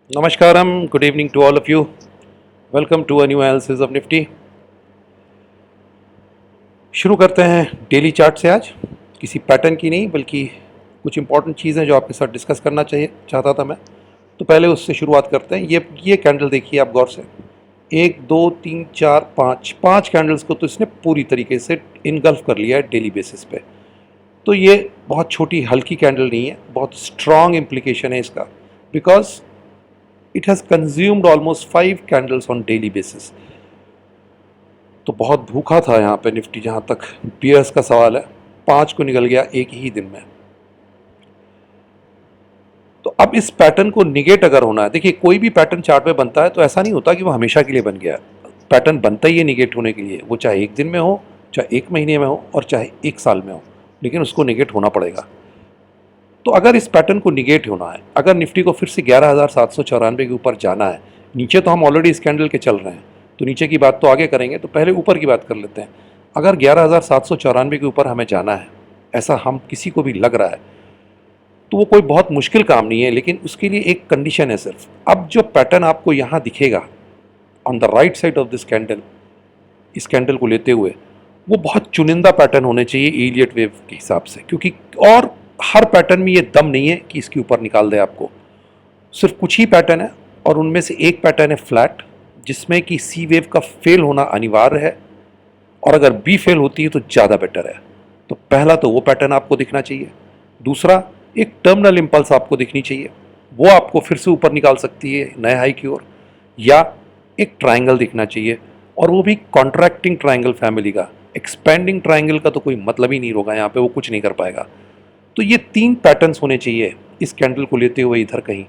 Namaskaram, good evening to all of you. Welcome to a new analysis of Nifty. शुरू करते हैं daily chart से आज। किसी पैटर्न की नहीं बल्कि कुछ इंपॉर्टेंट चीज़ें जो आपके साथ डिस्कस करना चाहता था मैं। तो पहले उससे शुरुआत करते हैं। ये कैंडल देखिए आप गौर से। 1 2 3 4 5 5 कैंडल्स को तो इसने पूरी तरीके से इनगल्फ कर लिया है डेली बेसिस पे। तो ये बहुत छोटी हल्की कैंडल नहीं है, बहुत स्ट्रॉन्ग इम्प्लीकेशन है इसका, because it has consumed almost 5 candles on daily basis. तो बहुत भूखा था यहाँ पे निफ्टी, जहाँ तक बियर्स का सवाल है। 5 को निकल गया एक ही दिन में। तो अब इस पैटर्न को निगेट अगर होना है, देखिए कोई भी पैटर्न चार्ट में बनता है तो ऐसा नहीं होता कि वो हमेशा के लिए बन गया। पैटर्न बनता ही है निगेट होने के लिए, वो चाहे एक दिन में हो, चाहे एक महीने में हो, और चाहे एक साल में हो, लेकिन उसको निगेट होना पड़ेगा। तो अगर इस पैटर्न को निगेट होना है, अगर निफ्टी को फिर से 11,794 के ऊपर जाना है, नीचे तो हम ऑलरेडी इस कैंडल के चल रहे हैं, तो नीचे की बात तो आगे करेंगे, तो पहले ऊपर की बात कर लेते हैं। अगर 11,794 के ऊपर हमें जाना है, ऐसा हम किसी को भी लग रहा है, तो वो कोई बहुत मुश्किल काम नहीं है, लेकिन उसके लिए एक कंडीशन है सिर्फ। अब जो पैटर्न आपको यहाँ दिखेगा on the right side of this candle, इस कैंडल को लेते हुए, वो बहुत चुनिंदा पैटर्न होने चाहिए इलियट वेव के हिसाब से, क्योंकि और हर पैटर्न में ये दम नहीं है कि इसके ऊपर निकाल दे आपको। सिर्फ कुछ ही पैटर्न है, और उनमें से एक पैटर्न है फ्लैट, जिसमें कि सी वेव का फेल होना अनिवार्य है, और अगर बी फेल होती है तो ज़्यादा बेटर है। तो पहला तो वो पैटर्न आपको दिखना चाहिए। दूसरा, एक टर्मिनल इंपल्स आपको दिखनी चाहिए, वो आपको फिर से ऊपर निकाल सकती है नए हाई की ओर। या एक ट्राइंगल दिखना चाहिए, और वो भी कॉन्ट्रैक्टिंग ट्राइंगल फैमिली का। एक्सपेंडिंग ट्राइंगल का तो कोई मतलब ही नहीं होगा यहाँ पे, वो कुछ नहीं कर पाएगा। तो ये 3 पैटर्न्स होने चाहिए इस कैंडल को लेते हुए इधर कहीं।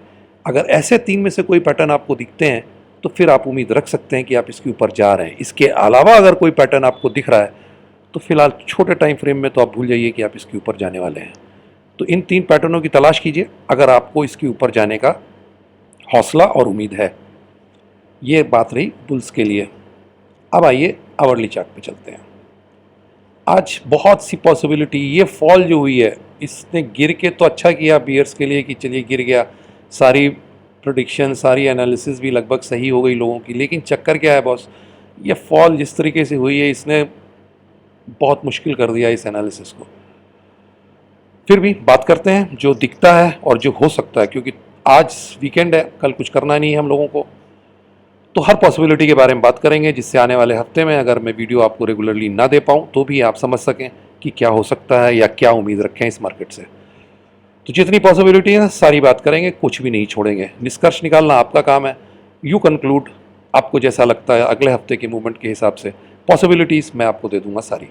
अगर ऐसे 3 में से कोई पैटर्न आपको दिखते हैं, तो फिर आप उम्मीद रख सकते हैं कि आप इसके ऊपर जा रहे हैं। इसके अलावा अगर कोई पैटर्न आपको दिख रहा है, तो फिलहाल छोटे टाइम फ्रेम में तो आप भूल जाइए कि आप इसके ऊपर जाने वाले हैं। तो इन 3 पैटर्नों की तलाश कीजिए अगर आपको इसके ऊपर जाने का हौसला और उम्मीद है। ये बात रही बुल्स के लिए। अब आइए आवरली चार्ट पे चलते हैं। आज बहुत सी पॉसिबिलिटी, ये फॉल जो हुई है, इसने गिर के तो अच्छा किया बियर्स के लिए कि चलिए गिर गया, सारी प्रोडिक्शन सारी एनालिसिस भी लगभग सही हो गई लोगों की। लेकिन चक्कर क्या है बॉस, ये फॉल जिस तरीके से हुई है, इसने बहुत मुश्किल कर दिया इस एनालिसिस को। फिर भी बात करते हैं जो दिखता है और जो हो सकता है, क्योंकि आज वीकेंड है, कल कुछ करना नहीं है हम लोगों को। तो हर पॉसिबिलिटी के बारे में बात करेंगे, जिससे आने वाले हफ्ते में अगर मैं वीडियो आपको रेगुलरली ना दे पाऊँ तो भी आप समझ सकें कि क्या हो सकता है या क्या उम्मीद रखें इस मार्केट से। तो जितनी पॉसिबिलिटी है सारी बात करेंगे, कुछ भी नहीं छोड़ेंगे। निष्कर्ष निकालना आपका काम है। यू कंक्लूड, आपको जैसा लगता है अगले हफ्ते के मूवमेंट के हिसाब से पॉसिबिलिटीज़ मैं आपको दे दूंगा सारी।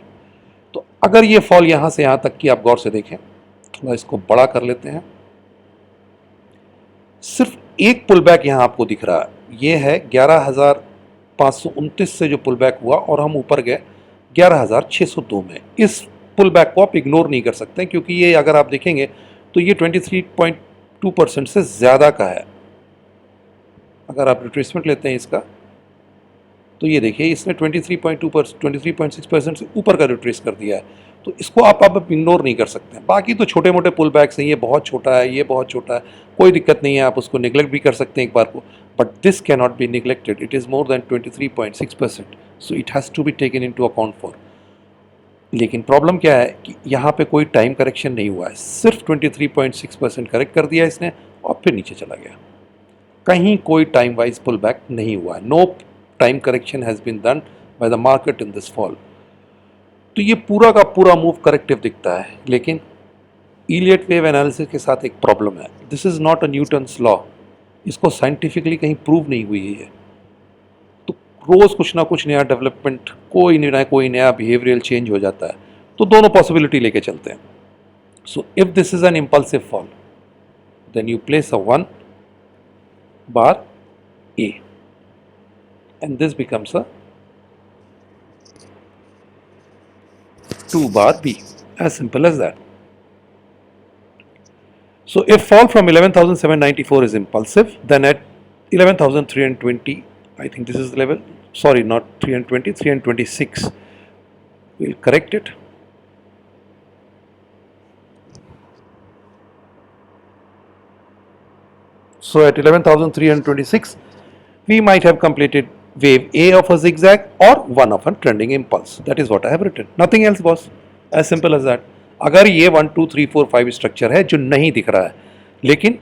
तो अगर ये फॉल यहाँ से यहाँ तक की आप गौर से देखें, थोड़ा इसको बड़ा कर लेते हैं। सिर्फ एक पुल बैक यहाँ आपको दिख रहा है, ये है 11,529 से जो पुल बैक हुआ, और हम ऊपर गए 11,602 में। इस पुल बैक को आप इग्नोर नहीं कर सकते, क्योंकि ये अगर आप देखेंगे तो ये 23.2% से ज़्यादा का है। अगर आप रिट्रेसमेंट लेते हैं इसका, तो ये देखिए इसने 23.6% से ऊपर का रिट्रेस कर दिया है। तो इसको आप अब इग्नोर नहीं कर सकते। बाकी तो छोटे मोटे पुल बैक्स हैं, ये बहुत छोटा है, ये बहुत छोटा है, कोई दिक्कत नहीं है, आप उसको निगलेक्ट भी कर सकते हैं एक बार को। But this can not be neglected, it is more than 23.6%, so it has to be taken in to account for. लेकिन प्रॉब्लम क्या है कि यहाँ पे कोई टाइम करेक्शन नहीं हुआ है, सिर्फ 23.6% करेक्ट कर दिया इसने और फिर नीचे चला गया। कहीं कोई टाइम वाइज पुल बैक नहीं हुआ है। No time correction has been done by the market in this fall. तो ये पूरा का पूरा मूव करेक्टिव दिखता है, लेकिन इलियट वेव एनालिसिस के साथ एक प्रॉब्लम है। This is not a Newton's law, इसको साइंटिफिकली कहीं प्रूव नहीं हुई है। तो रोज़ कुछ ना कुछ नया डेवलपमेंट, कोई नया बिहेवियरल चेंज हो जाता है। तो दोनों पॉसिबिलिटी लेके चलते हैं। So if this is an impulsive fall, then you place a 1 bar A, and this becomes a 2 bar B, as simple as that. So if fall from 11,794 is impulsive, then at 11,320, I think this is the level, sorry, not 320, 326, we'll correct it. So at 11,326 we might have completed wave A of a zigzag or one of a trending impulse. That is what I have written. Nothing else boss. As simple as that. अगर ये 1 2 3 4 5 structure है जो नहीं दिख रहा है, लेकिन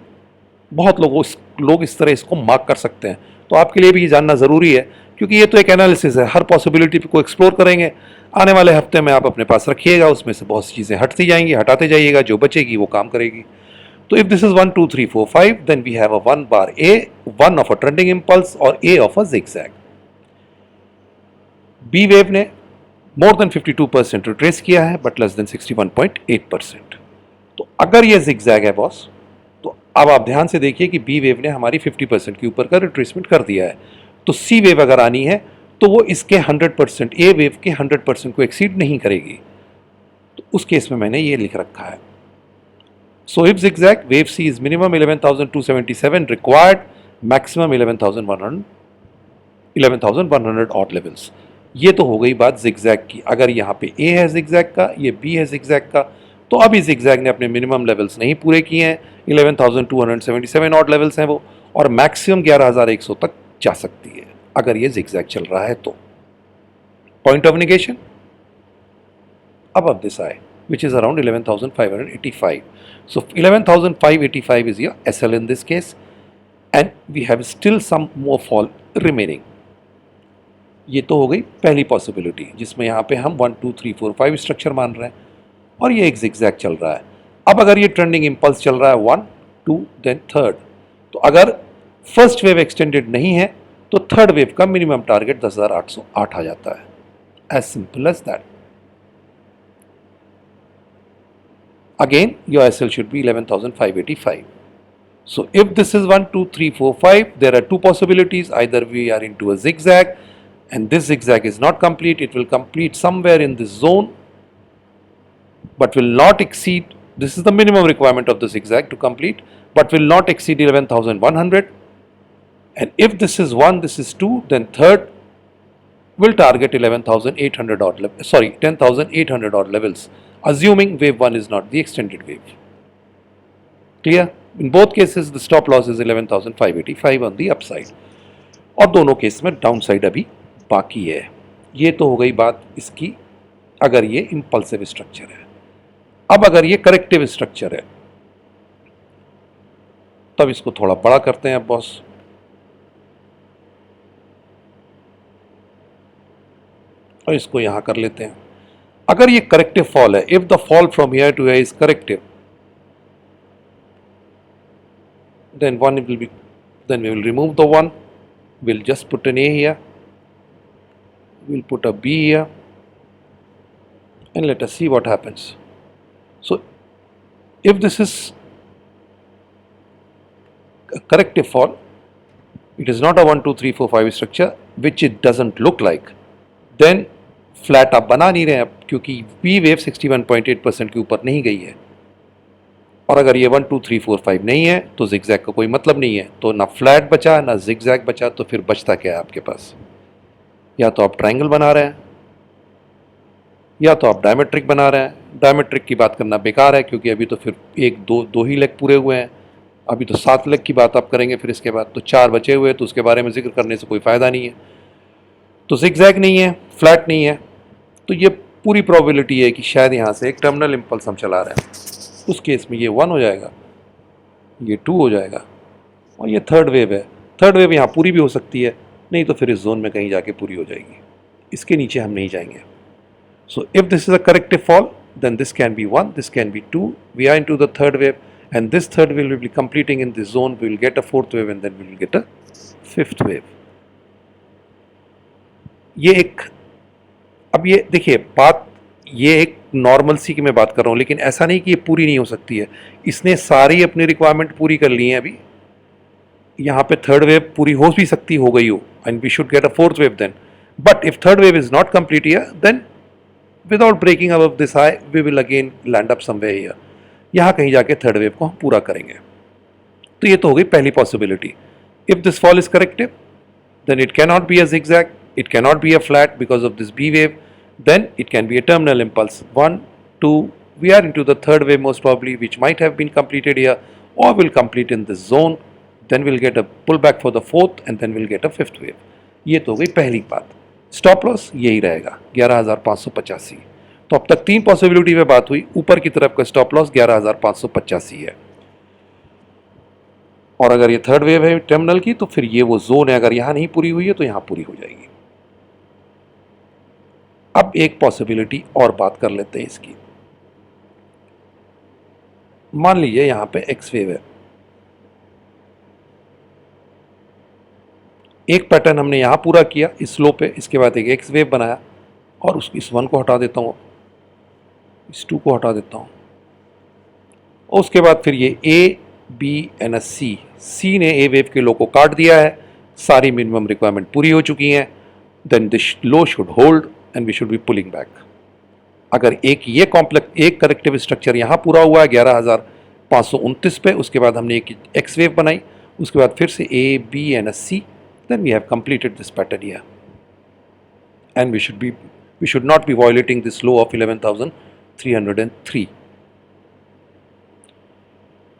बहुत लोग इस तरह इसको मार्क कर सकते हैं, तो आपके लिए भी ये जानना ज़रूरी है, क्योंकि ये तो एक एनालिसिस है, हर पॉसिबिलिटी को एक्सप्लोर करेंगे। आने वाले हफ्ते में आप अपने पास रखिएगा, उसमें से बहुत सी चीज़ें हटती जाएंगी, हटाते जाइएगा, जो बचेगी वो काम करेगी। तो if this is 1 2 3 4 5 then we have a 1 bar A, 1 of a trending impulse और A of a zigzag। B wave ने मोर देन 52% रिट्रेस किया है बट लेस देन 61.8%। तो अगर ये zigzag है बॉस, तो अब आप ध्यान से देखिए कि बी वेव ने हमारी 50% के ऊपर का रिट्रेसमेंट कर दिया है। तो सी वेव अगर आनी है तो वो इसके 100%, ए वेव के 100% को एक्सीड नहीं करेगी। तो उस केस में मैंने ये लिख रखा है। So if zigzag, wave C is minimum 11,277 required, maximum 11,100 odd levels। ये तो हो गई बात zigzag की। अगर यहाँ पे A है zigzag का, ये B है zigzag का, तो अभी zigzag ने अपने मिनिमम लेवल्स नहीं पूरे किए हैं, 11,277 ऑड लेवल्स हैं वो, और मैक्सिमम 11,100 तक जा सकती है अगर ये zigzag चल रहा है तो। Point of negation above this eye, which is around 11,585. So 11,585 is your SL in this case, and we have still some more fall remaining. ये तो हो गई पहली पॉसिबिलिटी, जिसमें यहाँ पे हम 1 2 3 4 5 स्ट्रक्चर मान रहे हैं और ये एक zigzag चल रहा है। अब अगर ये ट्रेंडिंग इंपल्स चल रहा है 1 2 देन थर्ड, तो अगर फर्स्ट वेव एक्सटेंडेड नहीं है तो थर्ड वेव का मिनिमम टारगेट 10,808 आ जाता है। As simple as that. Again, your SL should be 11,585. So if this is 1 2 3 4 5, there are two possibilities. Either we are into a zigzag and this zigzag is not complete, it will complete somewhere in this zone but will not exceed, this is the minimum requirement of the zigzag to complete, but will not exceed 11,100. And if this is 1, this is 2, then third will target 11,800 odd, 10,800 odd levels, assuming wave 1 is not the extended wave. Clear? In both cases the stop loss is 11,585 on the upside, और दोनों case में down side अभी बाकी है। ये तो हो गई बात इसकी अगर ये इंपल्सिव स्ट्रक्चर है। अब अगर ये करेक्टिव स्ट्रक्चर है तब इसको थोड़ा बड़ा करते हैं अब बॉस। और इसको यहां कर लेते हैं। अगर ये करेक्टिव फॉल है, if the fall from here to here is corrective, then we will remove the 1, we'll just put an A here, we'll put a B here, and let us see what happens. So if this is a corrective fall, it is not a 1 2 3 4 5 structure, which it doesn't look like, then flat आप बना नहीं रहे हैं क्योंकि B wave 61.8% के ऊपर नहीं गई है। और अगर ये 1 2 3 4 5 नहीं है तो zigzag का कोई मतलब नहीं है। तो ना फ्लैट बचा ना zigzag बचा, तो फिर बचता क्या है आपके पास? या तो आप ट्रायंगल बना रहे हैं या तो आप डायमेट्रिक बना रहे हैं। डायमेट्रिक की बात करना बेकार है क्योंकि अभी तो फिर दो ही लेग पूरे हुए हैं, अभी तो 7 लेग की बात आप करेंगे, फिर इसके बाद तो 4 बचे हुए, तो उसके बारे में जिक्र करने से कोई फ़ायदा नहीं है। तो zigzag नहीं है, फ्लैट नहीं है, तो ये पूरी प्रोबेबिलिटी है कि शायद यहाँ से एक टर्मिनल इंपल्स हम चला रहे हैं। उस केस में ये 1 हो जाएगा, ये 2 हो जाएगा और ये थर्ड वेव है। थर्ड वेव यहाँ पूरी भी हो सकती है, नहीं तो फिर इस जोन में कहीं जाके पूरी हो जाएगी। इसके नीचे हम नहीं जाएंगे। So if this is a corrective fall then this can be 1, this can be 2, we are into the third wave and this third wave will be completing in this zone, we will get a fourth wave and then we will get a fifth wave. ये एक, अब ये देखिए बात, ये एक normal सी की मैं बात कर रहा हूँ, लेकिन ऐसा नहीं कि ये पूरी नहीं हो सकती है। इसने सारी अपनी रिक्वायरमेंट पूरी कर ली है। अभी यहाँ पे थर्ड वेव पूरी हो भी सकती, हो गई हो, and we should get a fourth wave then. But if third wave is not complete here then without breaking above this high we will again land up somewhere here. यहाँ कहीं जाके थर्ड वेव को हम पूरा करेंगे। तो ये तो हो गई पहली possibility. If this fall is corrective then it can not be a zigzag, it cannot be a flat because of this B wave, then it can be a terminal impulse 1 2, we are into the third wave most probably, which might have been completed here or will complete in this zone, then we'll get a pullback for the fourth and then we'll get a fifth wave. ये तो हो गई पहली बात. Stop loss यही रहेगा 11,585. तो अब तक तीन पॉसिबिलिटी में बात हुई. ऊपर की तरफ का स्टॉप लॉस 11,585 है, और अगर ये थर्ड वेव है टर्मिनल की तो फिर ये वो जोन है, अगर यहां नहीं पूरी हुई है तो यहां पूरी हो जाएगी. अब एक पॉसिबिलिटी और बात कर लेते हैं इसकी. मान लीजिए यहां पे एक्स वेव है, एक पैटर्न हमने यहां पूरा किया इस लो पे, इसके बाद एक एक्स वेव बनाया, और इस वन को हटा देता हूं, इस टू को हटा देता हूं, और उसके बाद फिर ये ए बी एंड सी ने ए वेव के लो को काट दिया है, सारी मिनिमम रिक्वायरमेंट पूरी हो चुकी हैं. Then this low should hold and we should be pulling back. अगर एक ये कॉम्प्लेक्स एक करेक्टिव स्ट्रक्चर यहाँ पूरा हुआ है 11,529 पे, उसके बाद हमने एक एक्स वेव बनाई, उसके बाद फिर से A B and C, then we have completed this pattern here and we should not be violating this low of 11,303.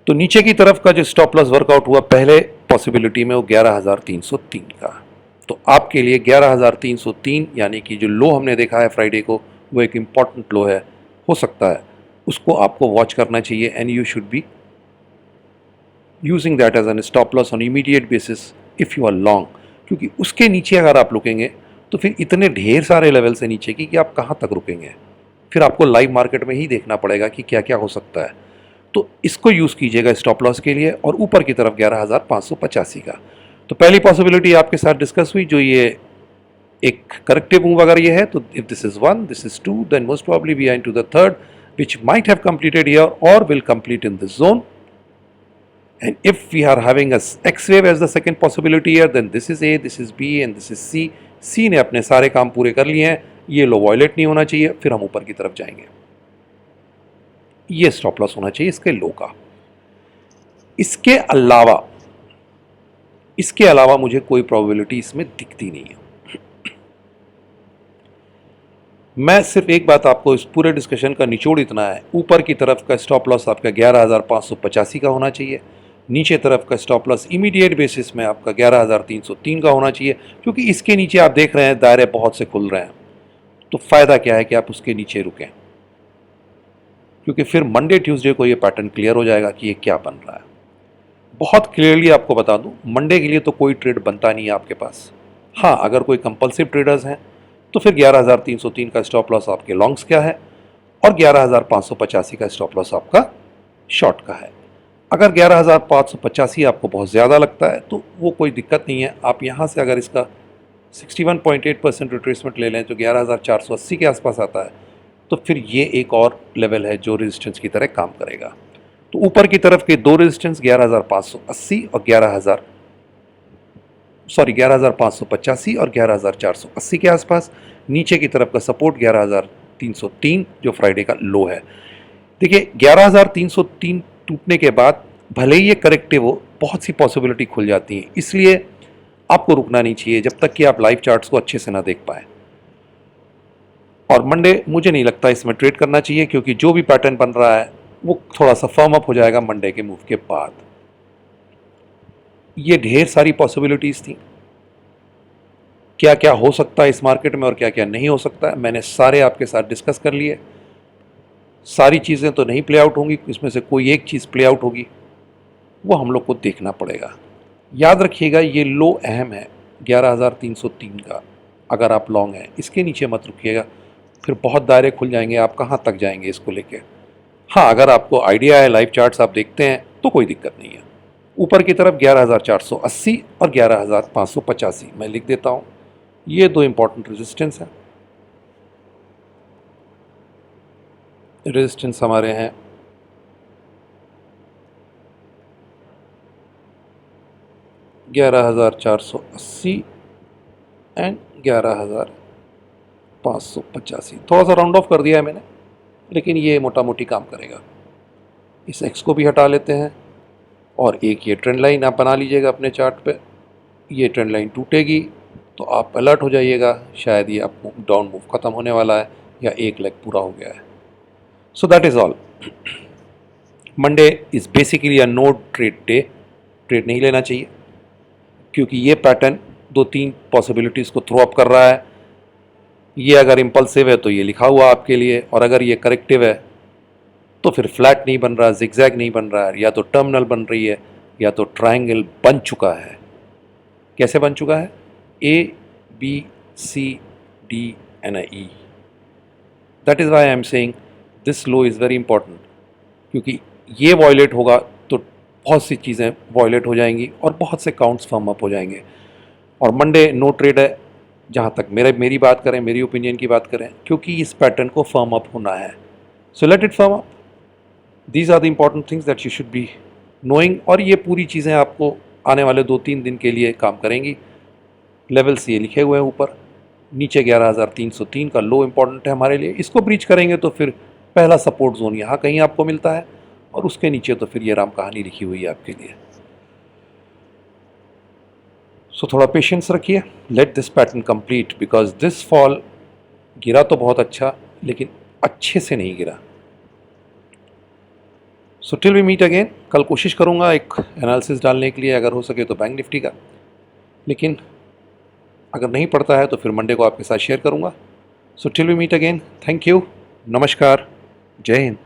तो नीचे की तरफ का जो स्टॉप लॉस वर्कआउट हुआ पहले पॉसिबिलिटी में वो 11,303 का. तो आपके लिए 11,303 यानी कि जो लो हमने देखा है फ्राइडे को, वो एक इम्पॉर्टेंट लो है, हो सकता है उसको आपको वॉच करना चाहिए and you should be using that as an stop loss on immediate basis if you are long. क्योंकि उसके नीचे अगर आप रुकेंगे तो फिर इतने ढेर सारे लेवल से नीचे की कि आप कहाँ तक रुकेंगे, फिर आपको लाइव मार्केट में ही देखना पड़ेगा कि क्या क्या हो सकता है. तो इसको यूज़ कीजिएगा स्टॉप लॉस के लिए, और ऊपर की तरफ 11,585 का. तो पहली पॉसिबिलिटी आपके साथ डिस्कस हुई, जो ये एक करेक्टिव मूव अगर ये है, तो if this is 1, this is 2, then most probably we are into the third which might have completed here or will complete in this zone. And if we are having a X wave as the second possibility here, then this is A, this is B and this is C. C ने अपने सारे काम पूरे कर लिए हैं, ये लो violet नहीं होना चाहिए, फिर हम ऊपर की तरफ जाएंगे. ये स्टॉप लॉस होना चाहिए इसके लो का. इसके अलावा मुझे कोई प्रोबेबिलिटी इसमें दिखती नहीं है. मैं सिर्फ एक बात आपको इस पूरे डिस्कशन का निचोड़ इतना है, ऊपर की तरफ का स्टॉप लॉस आपका 11,585 का होना चाहिए, नीचे तरफ का स्टॉप लॉस इमीडिएट बेसिस में आपका 11,303 का होना चाहिए. क्योंकि इसके नीचे आप देख रहे हैं दायरे बहुत से खुल रहे हैं, तो फ़ायदा क्या है कि आप उसके नीचे रुकें, क्योंकि फिर मंडे ट्यूसडे को ये पैटर्न क्लियर हो जाएगा कि ये क्या बन रहा है. बहुत क्लियरली आपको बता दूं, मंडे के लिए तो कोई ट्रेड बनता नहीं है आपके पास. हाँ, अगर कोई कंपल्सिव ट्रेडर्स हैं तो फिर 11,303 का स्टॉप लॉस आपके लॉन्ग्स क्या है, और 11,585 का स्टॉप लॉस आपका शॉर्ट का है. अगर 11,585 आपको बहुत ज़्यादा लगता है तो वो कोई दिक्कत नहीं है. आप यहाँ से अगर इसका 61.8% रिट्रेसमेंट ले लें जो 11,480 के आसपास आता है, तो फिर ये एक और लेवल है जो रेजिस्टेंस की तरह काम करेगा. तो ऊपर की तरफ के दो रेजिस्टेंस 11,580 और 11,585 और 11,480 के आसपास. नीचे की तरफ का सपोर्ट 11,303 जो फ्राइडे का लो है. देखिए 11,303 टूटने के बाद भले ही ये करेक्टिव हो, बहुत सी पॉसिबिलिटी खुल जाती हैं, इसलिए आपको रुकना नहीं चाहिए जब तक कि आप लाइव चार्ट्स को अच्छे से ना देख पाए. और मंडे मुझे नहीं लगता इसमें ट्रेड करना चाहिए, क्योंकि जो भी पैटर्न बन रहा है वो थोड़ा सा फर्म अप हो जाएगा मंडे के मूव के बाद. ये ढेर सारी पॉसिबिलिटीज़ थी, क्या क्या हो सकता है इस मार्केट में और क्या क्या नहीं हो सकता है, मैंने सारे आपके साथ डिस्कस कर लिए. सारी चीज़ें तो नहीं प्ले आउट होंगी, इसमें से कोई एक चीज़ प्ले आउट होगी, वो हम लोग को देखना पड़ेगा. याद रखिएगा ये लो अहम है 11,303 का. अगर आप लॉन्ग हैं इसके नीचे मत रुकिएगा, फिर बहुत दायरे खुल जाएंगे, आप कहाँ तक जाएंगे इसको लेके. हाँ, अगर आपको आइडिया है, लाइव चार्ट्स आप देखते हैं तो कोई दिक्कत नहीं है. ऊपर की तरफ 11,480 और 11,585 मैं लिख देता हूँ, ये दो इंपॉर्टेंट रेजिस्टेंस हैं. रेजिस्टेंस हमारे हैं 11,480 एंड 11,585. थोड़ा सा राउंड ऑफ कर दिया है मैंने, लेकिन ये मोटा मोटी काम करेगा. इस एक्स को भी हटा लेते हैं, और एक ये ट्रेंड लाइन आप बना लीजिएगा अपने चार्ट पे. ये ट्रेंड लाइन टूटेगी तो आप अलर्ट हो जाइएगा, शायद ये आपको डाउन मूव ख़त्म होने वाला है या एक लेग पूरा हो गया है. So that is all. Monday is basically a no trade day. Trade नहीं लेना चाहिए, क्योंकि ये पैटर्न 2-3 पॉसिबिलिटीज़ को थ्रो अप कर रहा है। ये अगर इम्पल्सिव है तो ये लिखा हुआ आपके लिए, और अगर ये करेक्टिव है तो फिर फ्लैट नहीं बन रहा, जिगजैग नहीं बन रहा है, या तो टर्मिनल बन रही है या तो ट्रायंगल बन चुका है। कैसे बन चुका है? A, B, C, D and a E. That is why I am saying this law is very important, क्योंकि ये वॉयलेट होगा तो बहुत सी चीज़ें वॉयलेट हो जाएंगी और बहुत से काउंट्स फर्म अप हो जाएंगे। और मंडे नो ट्रेड है, जहाँ तक मेरी बात करें, मेरी ओपिनियन की बात करें, क्योंकि इस पैटर्न को फर्म अप होना है। So let it firm up. These are the important things that you should be knowing, और ये पूरी चीज़ें आपको आने वाले 2-3 दिन के लिए काम करेंगी। लेवल्स ये लिखे हुए हैं ऊपर, नीचे 11,303 का लो इम्पॉर्टेंट है हमारे लिए। इसको ब्रीच करेंगे तो फिर पहला सपोर्ट जोन यहाँ कहीं आपको मिलता है, और उसके नीचे तो फिर ये राम कहानी लिखी हुई है आपके लिए। सो थोड़ा पेशेंस रखिए, let this pattern complete, because this fall गिरा तो बहुत अच्छा, लेकिन अच्छे से नहीं गिरा। So till we meet again, कल कोशिश करूँगा एक एनालिसिस डालने के लिए, अगर हो सके तो बैंक निफ्टी का, लेकिन अगर नहीं पड़ता है तो फिर मंडे को आपके साथ शेयर करूँगा। So till we meet again, thank you, नमस्कार, जय हिंद।